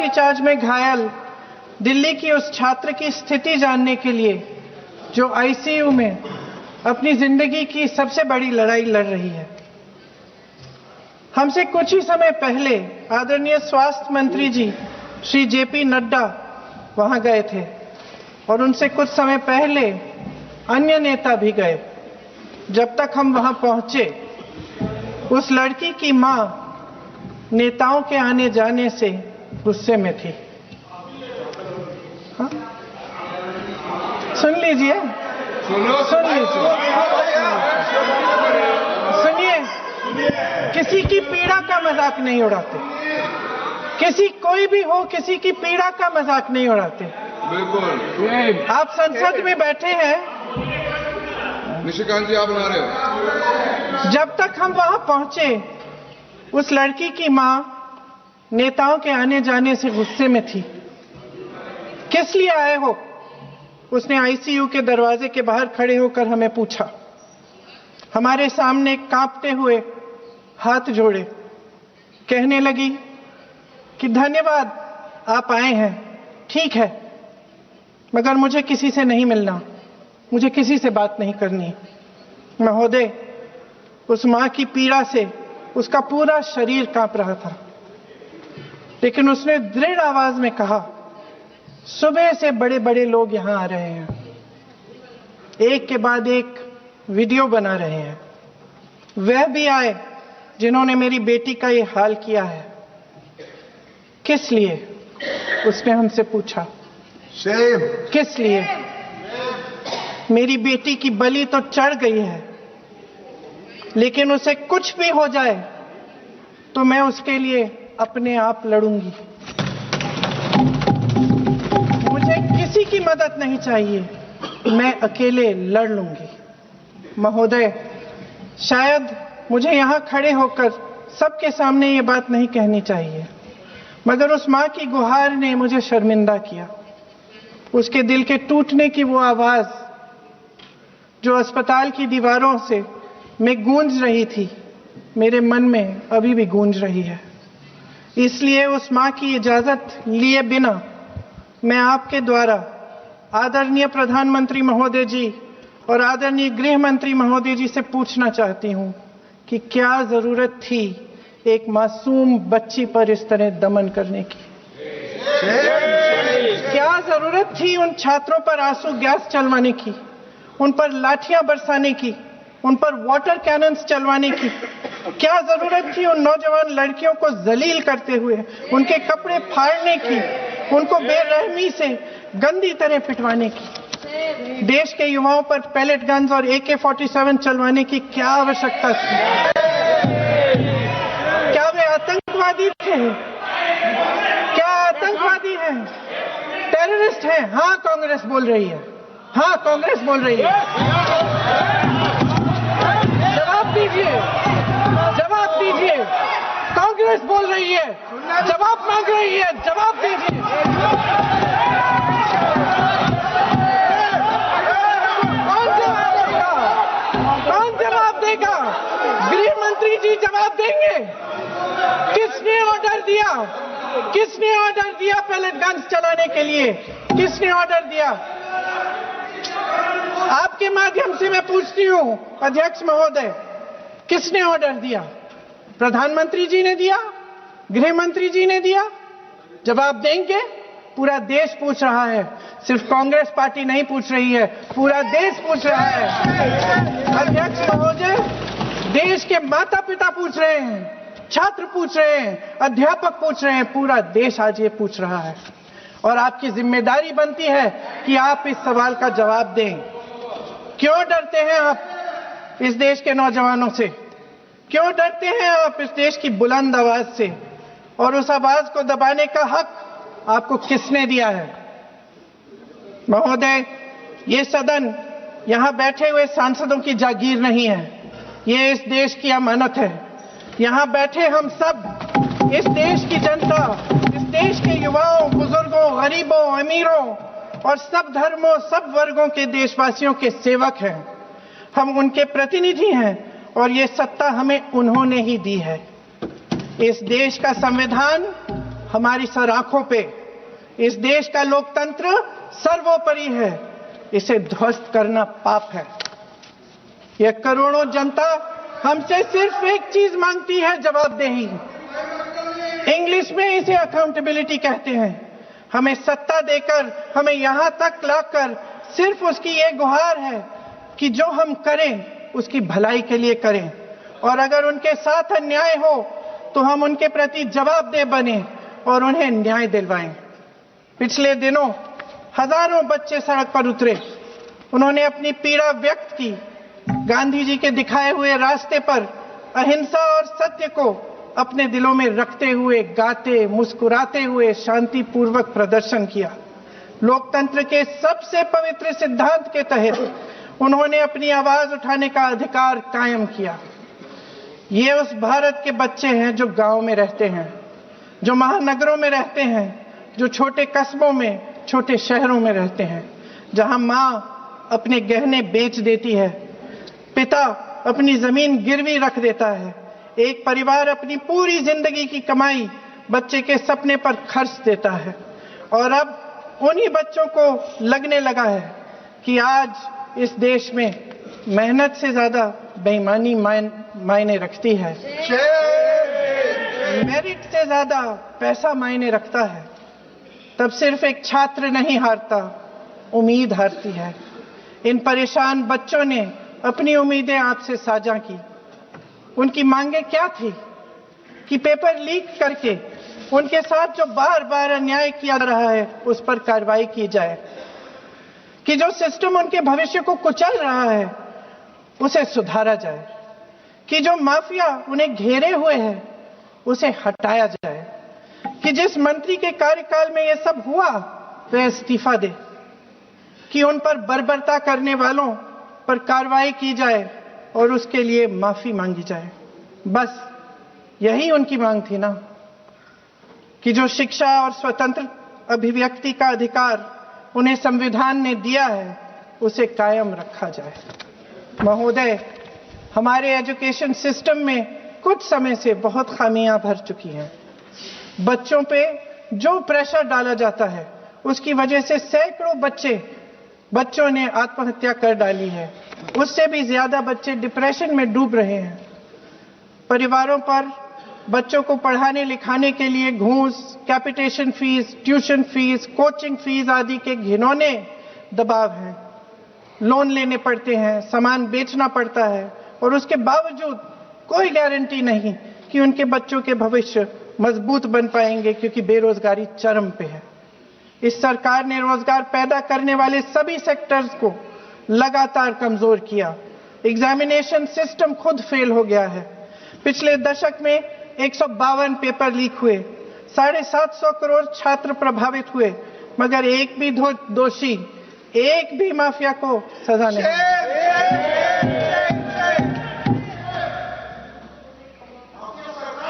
लाठीचार्ज में घायल दिल्ली की उस छात्र की स्थिति जानने के लिए जो आईसीयू में अपनी जिंदगी की सबसे बड़ी लड़ाई लड़ रही है। हमसे कुछ ही समय पहले आदरणीय स्वास्थ्य मंत्री जी श्री जेपी नड्डा वहां गए थे और उनसे कुछ समय पहले अन्य नेता भी गए। जब तक हम वहां पहुंचे, उस लड़की की मां नेताओं के आने जाने से गुस्से में थी। हाँ? सुन लीजिए, सुनिए, किसी की पीड़ा का मजाक नहीं उड़ाते। कोई भी हो, किसी की पीड़ा का मजाक नहीं उड़ाते। बिल्कुल। आप संसद में बैठे हैं। निशिकांत जी, आप बना रहे हो। जब तक हम वहां पहुंचे, उस लड़की की मां नेताओं के आने जाने से गुस्से में थी। किस लिए आए हो? उसने आईसीयू के दरवाजे के बाहर खड़े होकर हमें पूछा। हमारे सामने कांपते हुए हाथ जोड़े कहने लगी कि धन्यवाद, आप आए हैं, ठीक है, मगर मुझे किसी से नहीं मिलना, मुझे किसी से बात नहीं करनी। महोदय, उस मां की पीड़ा से उसका पूरा शरीर कांप रहा था, लेकिन उसने दृढ़ आवाज में कहा, सुबह से बड़े बड़े लोग यहां आ रहे हैं, एक के बाद एक वीडियो बना रहे हैं। वह भी आए जिन्होंने मेरी बेटी का ये हाल किया है। किस लिए? उसने हमसे पूछा। किस लिए? मेरी बेटी की बलि तो चढ़ गई है, लेकिन उसे कुछ भी हो जाए तो मैं उसके लिए अपने आप लड़ूंगी। मुझे किसी की मदद नहीं चाहिए, मैं अकेले लड़ लूंगी। महोदय, शायद मुझे यहां खड़े होकर सबके सामने ये बात नहीं कहनी चाहिए, मगर उस मां की गुहार ने मुझे शर्मिंदा किया। उसके दिल के टूटने की वो आवाज जो अस्पताल की दीवारों से में गूंज रही थी, मेरे मन में अभी भी गूंज रही है। इसलिए उस मां की इजाजत लिए बिना मैं आपके द्वारा आदरणीय प्रधानमंत्री महोदय जी और आदरणीय गृह मंत्री महोदय जी से पूछना चाहती हूं कि क्या जरूरत थी एक मासूम बच्ची पर इस तरह दमन करने की? क्या जरूरत थी उन छात्रों पर आंसू गैस चलवाने की, उन पर लाठियां बरसाने की, उन पर वाटर कैनन्स चलवाने की? क्या जरूरत थी उन नौजवान लड़कियों को जलील करते हुए उनके कपड़े फाड़ने की, उनको बेरहमी से गंदी तरह पिटवाने की? देश के युवाओं पर पैलेट गन्स और AK-47 चलवाने की क्या आवश्यकता थी? क्या वे आतंकवादी थे? क्या आतंकवादी हैं? टेररिस्ट हैं? हाँ, कांग्रेस बोल रही है। हाँ, कांग्रेस बोल रही है। जवाब दीजिए, जवाब दीजिए। कांग्रेस बोल रही है, जवाब मांग रही है, जवाब दीजिए। कौन जवाब देगा? गृह मंत्री जी जवाब देंगे। किसने ऑर्डर दिया? किसने ऑर्डर दिया पैलेट गन्स चलाने के लिए? किसने ऑर्डर दिया? आपके माध्यम से मैं पूछती हूं अध्यक्ष महोदय, किसने ऑर्डर दिया? प्रधानमंत्री जी ने दिया? गृह मंत्री जी ने दिया? जवाब देंगे? पूरा देश पूछ रहा है, सिर्फ कांग्रेस पार्टी नहीं पूछ रही है, पूरा देश पूछ रहा है। अध्यक्ष महोदय, देश के माता पिता पूछ रहे हैं, छात्र पूछ रहे हैं, अध्यापक पूछ रहे हैं, पूरा देश आज ये पूछ रहा है। और आपकी जिम्मेदारी बनती है कि आप इस सवाल का जवाब दें। क्यों डरते हैं आप इस देश के नौजवानों से? क्यों डरते हैं आप इस देश की बुलंद आवाज से? और उस आवाज को दबाने का हक आपको किसने दिया है? महोदय, ये सदन यहां बैठे हुए सांसदों की जागीर नहीं है, ये इस देश की अमानत है। यहां बैठे हम सब इस देश की जनता, इस देश के युवाओं, बुजुर्गों, गरीबों, अमीरों और सब धर्मों, सब वर्गों के देशवासियों के सेवक हैं। हम उनके प्रतिनिधि हैं और ये सत्ता हमें उन्होंने ही दी है। इस देश का संविधान हमारी सर आंखों पे। इस देश का लोकतंत्र सर्वोपरि है, इसे ध्वस्त करना पाप है। यह करोड़ों जनता हमसे सिर्फ एक चीज मांगती है, जवाबदेही। इंग्लिश में इसे अकाउंटेबिलिटी कहते हैं। हमें सत्ता देकर, हमें यहां तक लाकर सिर्फ उसकी ये गुहार है कि जो हम करें उसकी भलाई के लिए करें, और अगर उनके साथ अन्याय हो तो हम उनके प्रति जवाबदेह बने और उन्हें न्याय दिलवाएं। पिछले दिनों हजारों बच्चे सड़क पर उतरे, उन्होंने अपनी पीड़ा व्यक्त की। गांधी जी के दिखाए हुए रास्ते पर अहिंसा और सत्य को अपने दिलों में रखते हुए, गाते मुस्कुराते हुए शांतिपूर्वक प्रदर्शन किया। लोकतंत्र के सबसे पवित्र सिद्धांत के तहत उन्होंने अपनी आवाज उठाने का अधिकार कायम किया। ये उस भारत के बच्चे हैं जो गांव में रहते हैं, जो महानगरों में रहते हैं, जो छोटे कस्बों में, छोटे शहरों में रहते हैं, जहां मां अपने गहने बेच देती है, पिता अपनी जमीन गिरवी रख देता है, एक परिवार अपनी पूरी जिंदगी की कमाई बच्चे के सपने पर खर्च देता है। और अब उन्हीं बच्चों को लगने लगा है कि आज इस देश में मेहनत से ज्यादा बेईमानी मायने रखती है, मेरिट से ज्यादा पैसा मायने रखता है। तब सिर्फ एक छात्र नहीं हारता, उम्मीद हारती है। इन परेशान बच्चों ने अपनी उम्मीदें आपसे साझा की। उनकी मांगे क्या थी? कि पेपर लीक करके उनके साथ जो बार बार अन्याय किया जा रहा है उस पर कार्रवाई की जाए, कि जो सिस्टम उनके भविष्य को कुचल रहा है उसे सुधारा जाए, कि जो माफिया उन्हें घेरे हुए है उसे हटाया जाए, कि जिस मंत्री के कार्यकाल में यह सब हुआ वह इस्तीफा दे, कि उन पर बर्बरता करने वालों पर कार्रवाई की जाए और उसके लिए माफी मांगी जाए। बस यही उनकी मांग थी ना, कि जो शिक्षा और स्वतंत्र अभिव्यक्ति का अधिकार उन्हें संविधान ने दिया है उसे कायम रखा जाए। महोदय, हमारे एजुकेशन सिस्टम में कुछ समय से बहुत खामियां भर चुकी हैं। बच्चों पे जो प्रेशर डाला जाता है उसकी वजह से सैकड़ों बच्चों ने आत्महत्या कर डाली है। उससे भी ज्यादा बच्चे डिप्रेशन में डूब रहे हैं। परिवारों पर बच्चों को पढ़ाने लिखाने के लिए घूस, capitation fees, tuition fees, coaching fees आदि के घिनौने दबाव हैं। लोन लेने पड़ते हैं, सामान बेचना पड़ता है और उसके बावजूद कोई गारंटी नहीं कि उनके बच्चों के भविष्य मजबूत बन पाएंगे, क्योंकि बेरोजगारी चरम पे है। इस सरकार ने रोजगार पैदा करने वाले सभी सेक्टर्स को लगातार कमजोर किया। एग्जामिनेशन सिस्टम खुद फेल हो गया है। पिछले दशक में 152 पेपर लीक हुए, 750 करोड़ छात्र प्रभावित हुए, मगर एक भी दोषी, एक भी माफिया को सजा नहीं।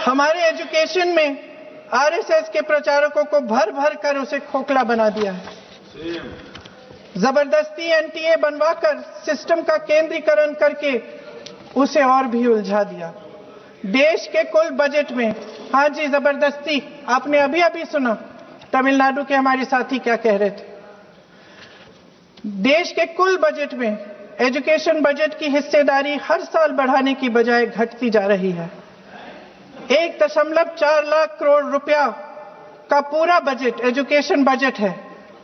हमारे एजुकेशन में आरएसएस के प्रचारकों को भर भर कर उसे खोखला बना दिया है। जबरदस्ती एनटीए बनवाकर सिस्टम का केंद्रीकरण करके उसे और भी उलझा दिया। देश के कुल बजट में, हाँ जी जबरदस्ती, आपने अभी अभी सुना तमिलनाडु के हमारे साथी क्या कह रहे थे। देश के कुल बजट में एजुकेशन बजट की हिस्सेदारी हर साल बढ़ाने की बजाय घटती जा रही है। 1.4 लाख करोड़ रुपया का पूरा बजट एजुकेशन बजट है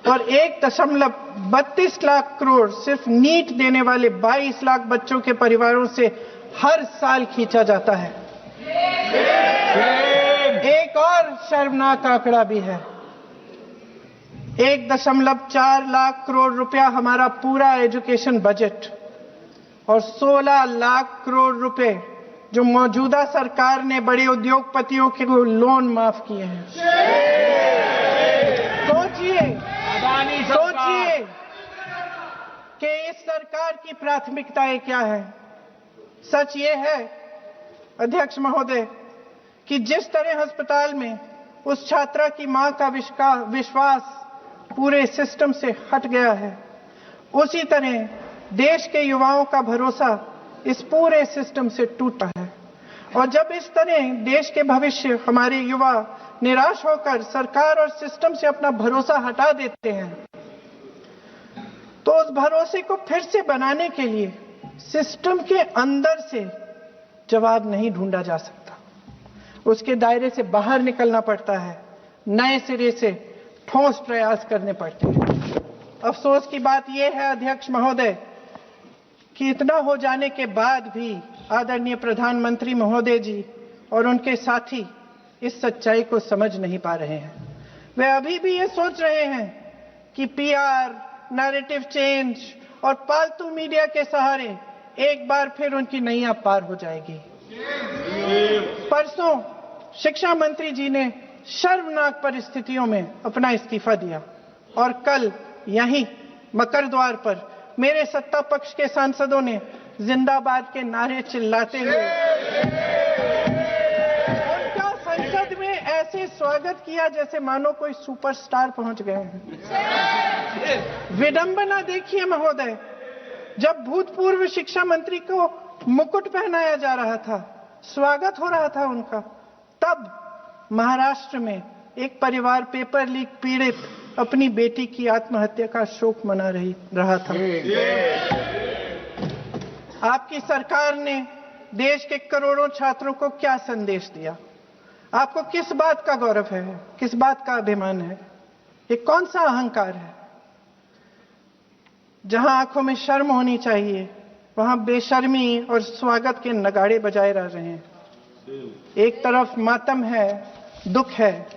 और 1.32 लाख करोड़ सिर्फ नीट देने वाले 22 लाख बच्चों के परिवारों से हर साल खींचा जाता है। एक और शर्मनाक आंकड़ा भी है। 1.4 लाख करोड़ रुपया हमारा पूरा एजुकेशन बजट और 16 लाख करोड़ रुपए जो मौजूदा सरकार ने बड़े उद्योगपतियों के लोन माफ किए हैं। सोचिए कि इस सरकार की प्राथमिकताएं क्या है। सच ये है अध्यक्ष महोदय कि जिस तरह अस्पताल में उस छात्रा की मां का विश्वास पूरे सिस्टम से हट गया है, उसी तरह देश के युवाओं का भरोसा इस पूरे सिस्टम से टूटा है और जब इस तरह देश के भविष्य, हमारे युवा निराश होकर सरकार और सिस्टम से अपना भरोसा हटा देते हैं, तो उस भरोसे को फिर से बनाने के लिए सिस्टम के अंदर से जवाब नहीं ढूंढा जा सकता। उसके दायरे से बाहर निकलना पड़ता है, नए सिरे से ठोस प्रयास करने पड़ते हैं। अफसोस की बात यह है अध्यक्ष महोदय कि इतना हो जाने के बाद भी आदरणीय प्रधानमंत्री महोदय जी और उनके साथी इस सच्चाई को समझ नहीं पा रहे हैं। वे अभी भी ये सोच रहे हैं कि पीआर, नैरेटिव चेंज और पालतू मीडिया के सहारे एक बार फिर उनकी नैया पार हो जाएगी। परसों शिक्षा मंत्री जी ने शर्मनाक परिस्थितियों में अपना इस्तीफा दिया और कल यहीं मकर द्वार पर मेरे सत्ता पक्ष के सांसदों ने जिंदाबाद के नारे चिल्लाते हुए उनका संसद में ऐसे स्वागत किया जैसे मानो कोई सुपरस्टार पहुंच गए हैं। विडंबना देखिए महोदय, जब भूतपूर्व शिक्षा मंत्री को मुकुट पहनाया जा रहा था, स्वागत हो रहा था उनका, तब महाराष्ट्र में एक परिवार पेपर लीक पीड़ित अपनी बेटी की आत्महत्या का शोक मना रहा था। आपकी सरकार ने देश के करोड़ों छात्रों को क्या संदेश दिया? आपको किस बात का गौरव है, किस बात का अभिमान है? ये कौन सा अहंकार है? जहां आंखों में शर्म होनी चाहिए, वहां बेशर्मी और स्वागत के नगाड़े बजाए रह रहे हैं। एक तरफ मातम है, दुख है,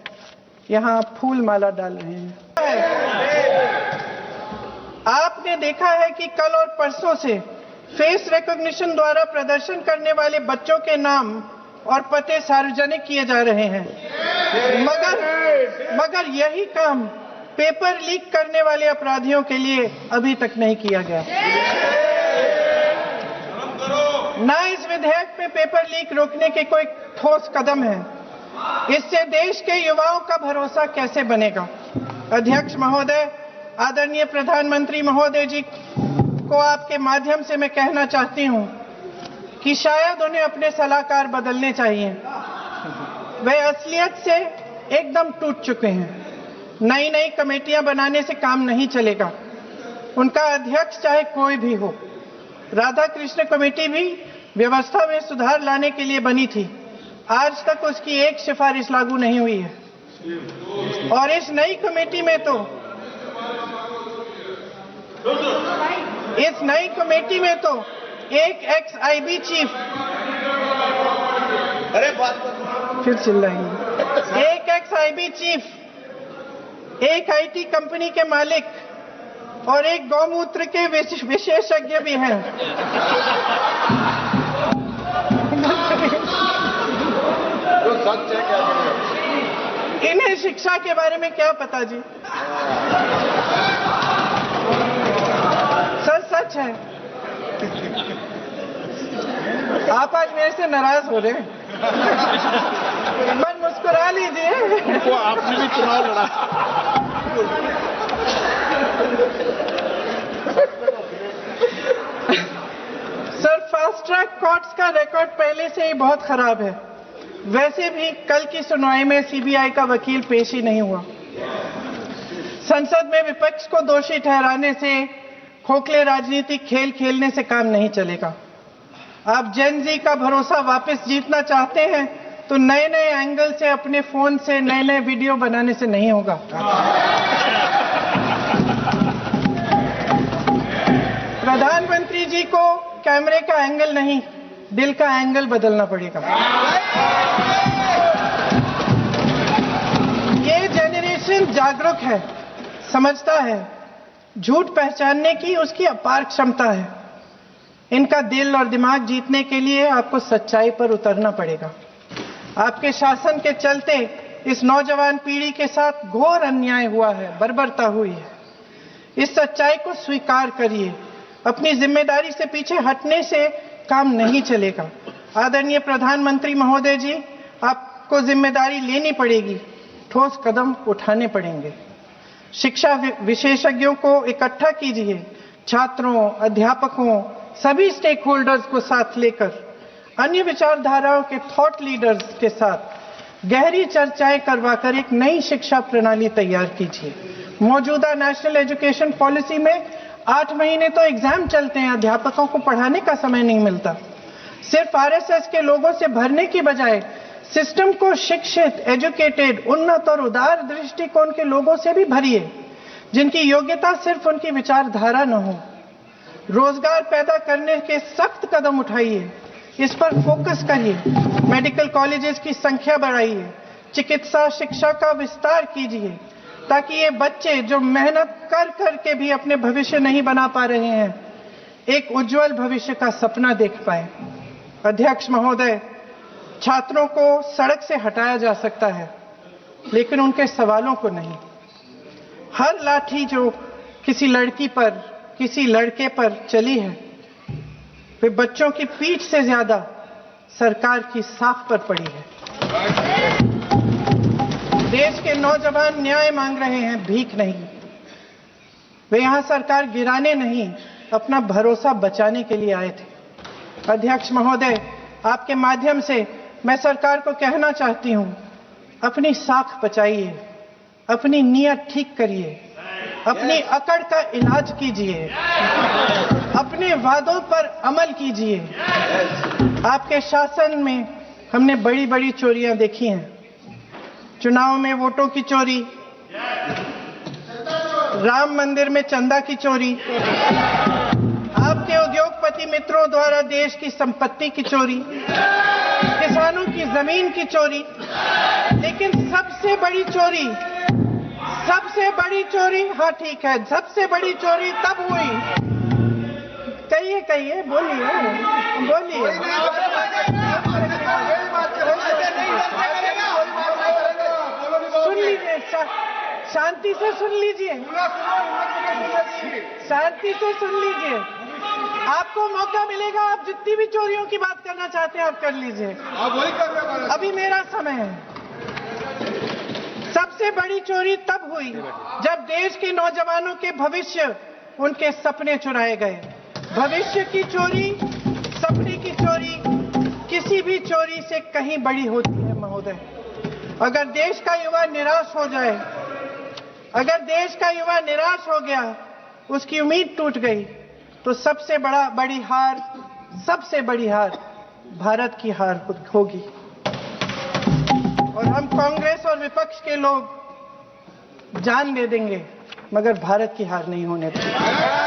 यहां फूल माला डाल रहे हैं। आपने देखा है कि कल और परसों से फेस रिकॉग्निशन द्वारा प्रदर्शन करने वाले बच्चों के नाम और पते सार्वजनिक किए जा रहे हैं, मगर यही काम पेपर लीक करने वाले अपराधियों के लिए अभी तक नहीं किया गया। ना इस विधेयक में पेपर लीक रोकने के कोई ठोस कदम है। इससे देश के युवाओं का भरोसा कैसे बनेगा? अध्यक्ष महोदय, आदरणीय प्रधानमंत्री महोदय जी को आपके माध्यम से मैं कहना चाहती हूं कि शायद उन्हें अपने सलाहकार बदलने चाहिए। वे असलियत से एकदम टूट चुके हैं। नई नई कमेटियां बनाने से काम नहीं चलेगा। उनका अध्यक्ष चाहे कोई भी हो, राधा कृष्ण कमेटी भी व्यवस्था में सुधार लाने के लिए बनी थी, आज तक उसकी एक सिफारिश लागू नहीं हुई है। और इस नई कमेटी में तो एक एक्स-आईबी चीफ, फिर चिल्लाएंगे, एक एक्स-आईबी चीफ, एक आईटी कंपनी के मालिक और एक गौमूत्र के विशेषज्ञ भी हैं। इन्हें शिक्षा के बारे में क्या पता जी? सच है। आप आज मेरे से नाराज हो रहे हैं, पर मुस्कुरा लीजिए। वो आपने भी चुनाव लड़ा। सर, फास्ट ट्रैक कोर्ट्स का रिकॉर्ड पहले से ही बहुत खराब है। वैसे भी कल की सुनवाई में सीबीआई का वकील पेश ही नहीं हुआ। संसद में विपक्ष को दोषी ठहराने से, खोखले राजनीतिक खेल खेलने से काम नहीं चलेगा। आप जेन जी का भरोसा वापस जीतना चाहते हैं तो नए नए एंगल से, अपने फोन से नए नए वीडियो बनाने से नहीं होगा। प्रधानमंत्री जी को कैमरे का एंगल नहीं, दिल का एंगल बदलना पड़ेगा। ये जेनरेशन जागरूक है, समझता है, झूठ पहचानने की उसकी अपार क्षमता है। इनका दिल और दिमाग जीतने के लिए आपको सच्चाई पर उतरना पड़ेगा। आपके शासन के चलते इस नौजवान पीढ़ी के साथ घोर अन्याय हुआ है, बर्बरता हुई है। इस सच्चाई को स्वीकार करिए। अपनी जिम्मेदारी से पीछे हटने से काम नहीं चलेगा। आदरणीय प्रधानमंत्री महोदय जी, आपको जिम्मेदारी लेनी पड़ेगी, ठोस कदम उठाने पड़ेंगे। शिक्षा विशेषज्ञों को इकट्ठा कीजिए, छात्रों, अध्यापकों, सभी स्टेक होल्डर्स को साथ लेकर अन्य विचारधाराओं के थॉट लीडर्स के साथ गहरी चर्चाएं करवाकर एक नई शिक्षा प्रणाली तैयार कीजिए। मौजूदा नेशनल एजुकेशन पॉलिसी में 8 महीने तो एग्जाम चलते हैं, अध्यापकों को पढ़ाने का समय नहीं मिलता। सिर्फ आरएसएस के लोगों से भरने की बजाय सिस्टम को शिक्षित, एजुकेटेड, उन्नत और उदार दृष्टिकोण के लोगों से भी भरिए, जिनकी योग्यता सिर्फ उनकी विचारधारा न हो। रोजगार पैदा करने के सख्त कदम उठाइए, इस पर फोकस करिए। मेडिकल कॉलेजेस की संख्या बढ़ाइए, चिकित्सा शिक्षा का विस्तार कीजिए, ताकि ये बच्चे जो मेहनत कर करके भी अपने भविष्य नहीं बना पा रहे हैं, एक उज्जवल भविष्य का सपना देख पाए। अध्यक्ष महोदय, छात्रों को सड़क से हटाया जा सकता है, लेकिन उनके सवालों को नहीं। हर लाठी जो किसी लड़की पर, किसी लड़के पर चली है, वे बच्चों की पीठ से ज्यादा सरकार की साख पर पड़ी है। देश के नौजवान न्याय मांग रहे हैं, भीख नहीं। वे यहां सरकार गिराने नहीं, अपना भरोसा बचाने के लिए आए थे। अध्यक्ष महोदय, आपके माध्यम से मैं सरकार को कहना चाहती हूं, अपनी साख बचाइए, अपनी नीयत ठीक करिए, अपनी अकड़ का इलाज कीजिए, अपने वादों पर अमल कीजिए। आपके शासन में हमने बड़ी बड़ी चोरियां देखी हैं। चुनाव में वोटों की चोरी, राम मंदिर में चंदा की चोरी, आपके उद्योगपति मित्रों द्वारा देश की संपत्ति की चोरी, किसानों की जमीन की चोरी। लेकिन सबसे बड़ी चोरी, हाँ ठीक है, सबसे बड़ी चोरी तब हुई। कहिए, बोलिए। सुन लीजिए, शांति से सुन लीजिए, आपको मौका मिलेगा, आप जितनी भी चोरियों की बात करना चाहते हैं आप कर लीजिए। अभी मेरा समय है। सबसे बड़ी चोरी तब हुई जब देश के नौजवानों के भविष्य, उनके सपने चुराए गए। भविष्य की चोरी, सपने की चोरी किसी भी चोरी से कहीं बड़ी होती है महोदय। अगर देश का युवा निराश हो जाए, अगर देश का युवा निराश हो गया, उसकी उम्मीद टूट गई, तो सबसे बड़ी हार भारत की हार होगी। और हम कांग्रेस और विपक्ष के लोग जान दे देंगे, मगर भारत की हार नहीं होने देंगे।